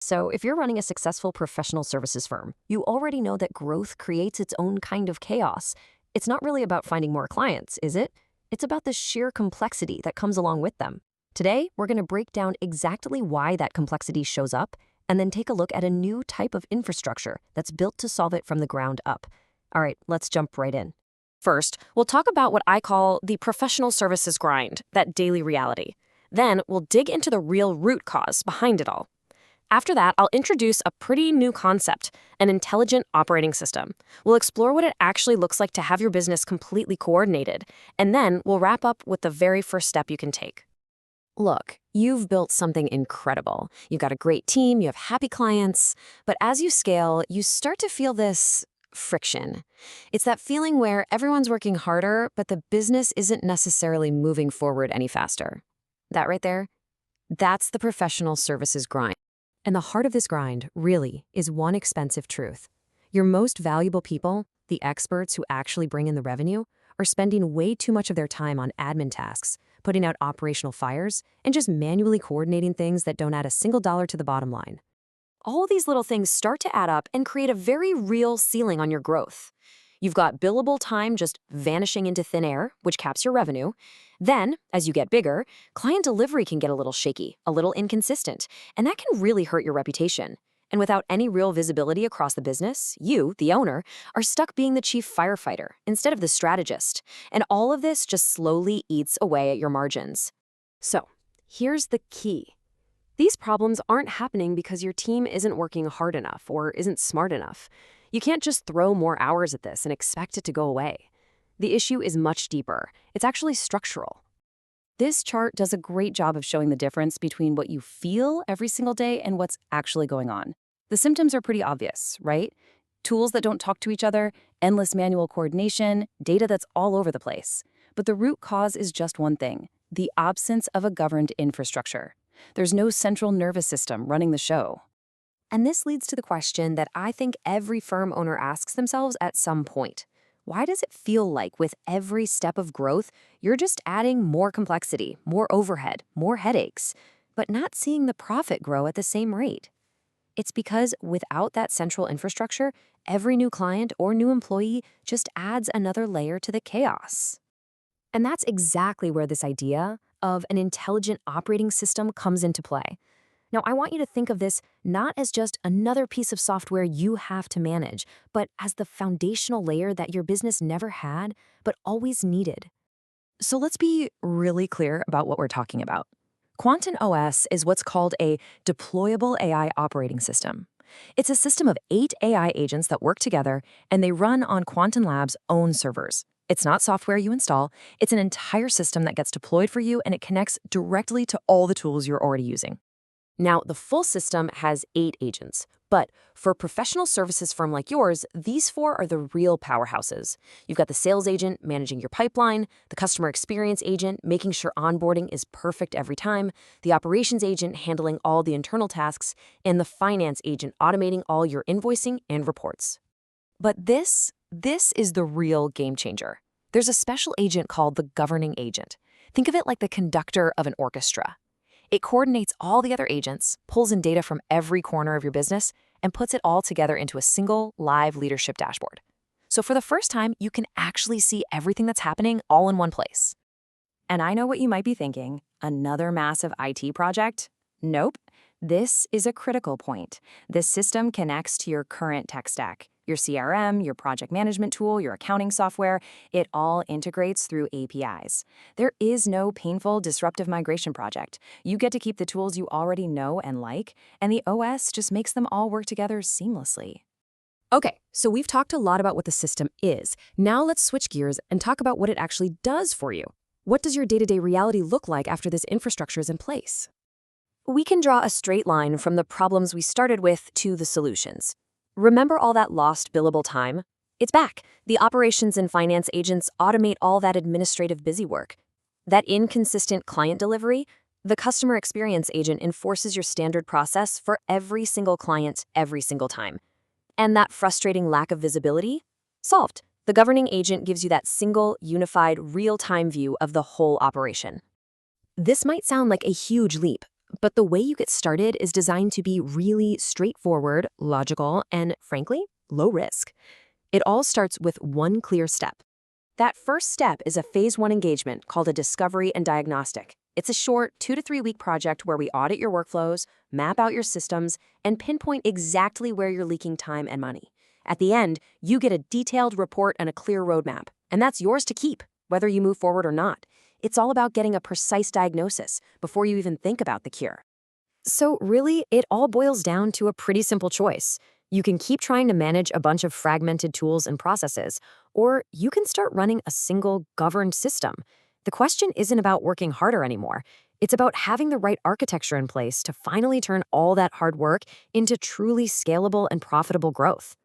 So, if you're running a successful professional services firm, you already know that growth creates its own kind of chaos. It's not really about finding more clients, is it? It's about the sheer complexity that comes along with them. Today, we're going to break down exactly why that complexity shows up and then take a look at a new type of infrastructure that's built to solve it from the ground up. All right, let's jump right in. First, we'll talk about what I call the professional services grind, that daily reality. Then, we'll dig into the real root cause behind it all. After that, I'll introduce a pretty new concept, an intelligent operating system. We'll explore what it actually looks like to have your business completely coordinated, and then we'll wrap up with the very first step you can take. Look, you've built something incredible. You've got a great team, you have happy clients, but as you scale, you start to feel this friction. It's that feeling where everyone's working harder, but the business isn't necessarily moving forward any faster. That right there? That's the professional services grind. And the heart of this grind, really, is one expensive truth. Your most valuable people, the experts who actually bring in the revenue, are spending way too much of their time on admin tasks, putting out operational fires, and just manually coordinating things that don't add a single dollar to the bottom line. All these little things start to add up and create a very real ceiling on your growth. You've got billable time just vanishing into thin air, which caps your revenue. Then, as you get bigger, client delivery can get a little shaky, a little inconsistent, and that can really hurt your reputation. And without any real visibility across the business, you, the owner, are stuck being the chief firefighter instead of the strategist. And all of this just slowly eats away at your margins. So, here's the key. These problems aren't happening because your team isn't working hard enough or isn't smart enough. You can't just throw more hours at this and expect it to go away. The issue is much deeper. It's actually structural. This chart does a great job of showing the difference between what you feel every single day and what's actually going on. The symptoms are pretty obvious, right? Tools that don't talk to each other, endless manual coordination, data that's all over the place. But the root cause is just one thing: the absence of a governed infrastructure. There's no central nervous system running the show. And this leads to the question that I think every firm owner asks themselves at some point. Why does it feel like with every step of growth, you're just adding more complexity, more overhead, more headaches, but not seeing the profit grow at the same rate? It's because without that central infrastructure, every new client or new employee just adds another layer to the chaos. And that's exactly where this idea of an intelligent operating system comes into play. Now, I want you to think of this not as just another piece of software you have to manage, but as the foundational layer that your business never had, but always needed. So let's be really clear about what we're talking about. Quanton OS is what's called a deployable AI operating system. It's a system of 8 AI agents that work together, and they run on Quanton Labs' own servers. It's not software you install, it's an entire system that gets deployed for you, and it connects directly to all the tools you're already using. Now, the full system has 8 agents, but for a professional services firm like yours, these 4 are the real powerhouses. You've got the sales agent managing your pipeline, the customer experience agent making sure onboarding is perfect every time, the operations agent handling all the internal tasks, and the finance agent automating all your invoicing and reports. But this is the real game changer. There's a special agent called the governing agent. Think of it like the conductor of an orchestra. It coordinates all the other agents, pulls in data from every corner of your business, and puts it all together into a single live leadership dashboard. So for the first time, you can actually see everything that's happening all in one place. And I know what you might be thinking, another massive IT project? Nope. This is a critical point. This system connects to your current tech stack. Your CRM, your project management tool, your accounting software, it all integrates through APIs. There is no painful, disruptive migration project. You get to keep the tools you already know and like, and the OS just makes them all work together seamlessly. Okay, so we've talked a lot about what the system is. Now let's switch gears and talk about what it actually does for you. What does your day-to-day reality look like after this infrastructure is in place? We can draw a straight line from the problems we started with to the solutions. Remember all that lost billable time? It's back. The operations and finance agents automate all that administrative busy work. That inconsistent client delivery? The customer experience agent enforces your standard process for every single client every single time. And that frustrating lack of visibility? Solved. The governing agent gives you that single, unified, real-time view of the whole operation. This might sound like a huge leap, But the way you get started is designed to be really straightforward, logical, and frankly, low risk. It all starts with one clear step. That first step is a phase 1 engagement called a discovery and diagnostic. It's a short 2 to 3 week project where we audit your workflows, map out your systems, and pinpoint exactly where you're leaking time and money. At the end, you get a detailed report and a clear roadmap, and that's yours to keep, whether you move forward or not. It's all about getting a precise diagnosis before you even think about the cure. So really, it all boils down to a pretty simple choice. You can keep trying to manage a bunch of fragmented tools and processes, or you can start running a single governed system. The question isn't about working harder anymore. It's about having the right architecture in place to finally turn all that hard work into truly scalable and profitable growth.